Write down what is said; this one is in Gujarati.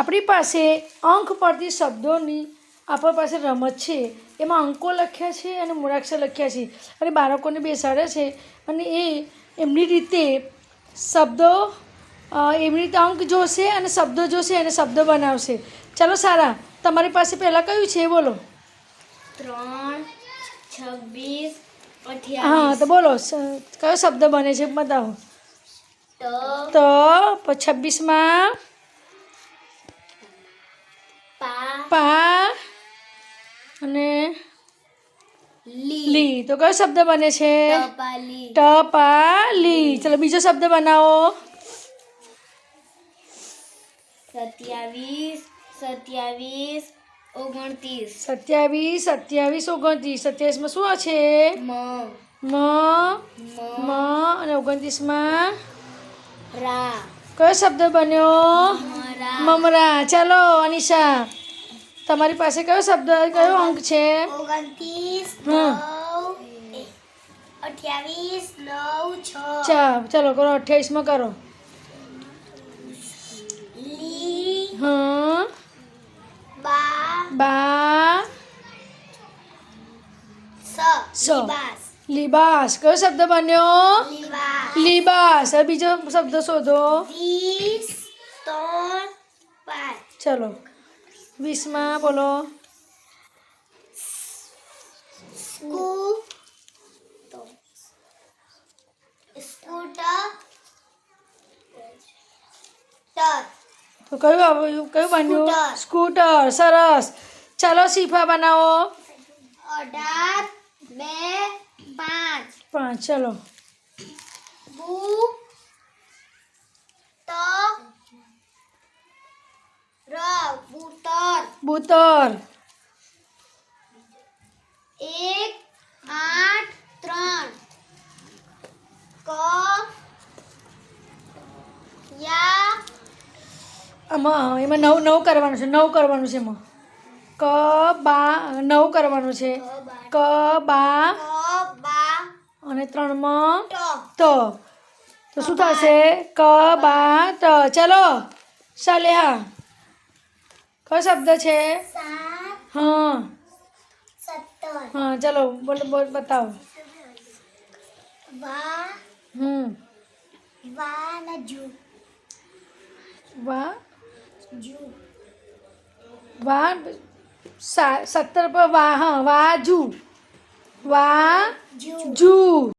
આપણી પાસે અંક પરથી શબ્દોની આપણી પાસે રમત છે. એમાં અંકો લખ્યા છે અને મૂળાક્ષર લખ્યા છે અને બાળકોને બેસાડે છે અને એ એમની રીતે શબ્દો એમની રીતે અંક જોશે અને શબ્દો જોશે અને શબ્દો બનાવશે. ચાલો સારા, તમારી પાસે પહેલાં કયું છે એ બોલો. 3, 26, 28. હા તો બોલો, કયો શબ્દ બને છે બતાવો. તો 26માં પા અને લી. તો કયો શબ્દ બને છે? ટપાલી. ચલો બીજો શબ્દ બનાવો. 27, 29. 27, 29, 29. 27માં શું છે? મ અને 29માં રા. કયો શબ્દ બન્યો? મમરા. ચાલો અનિશા, તમારી પાસે કયો શબ્દ, કયો અંક છે? 29, 9, 28, 9, 6. ચલો કરો, 28માં કરો. લી. હા. બા. સ. લિબાસ. કયો શબ્દ બન્યો? લિબાસ. હવે બીજો શબ્દ શોધો. 20, 3, 5. ચલો 20માં બોલો. તો કયું બન્યું? સ્કૂટર. સરસ. ચાલો શીફા બનાવો. 18, 2, 5. ચલો. બુતર. 1, 8, 3. એમાં નવ કરવાનું છે. 9 કરવાનું છે એમાં. ક બા 9 કરવાનું છે. ક બા અને 3માં ત. તો શું થશે? ક બા ત. ચલો સાલેહા, કયો શબ્દ છે? હા. હા ચલો બોલો, બતાવો. વા 17 પર વા. હા વાજુ. વાજુ.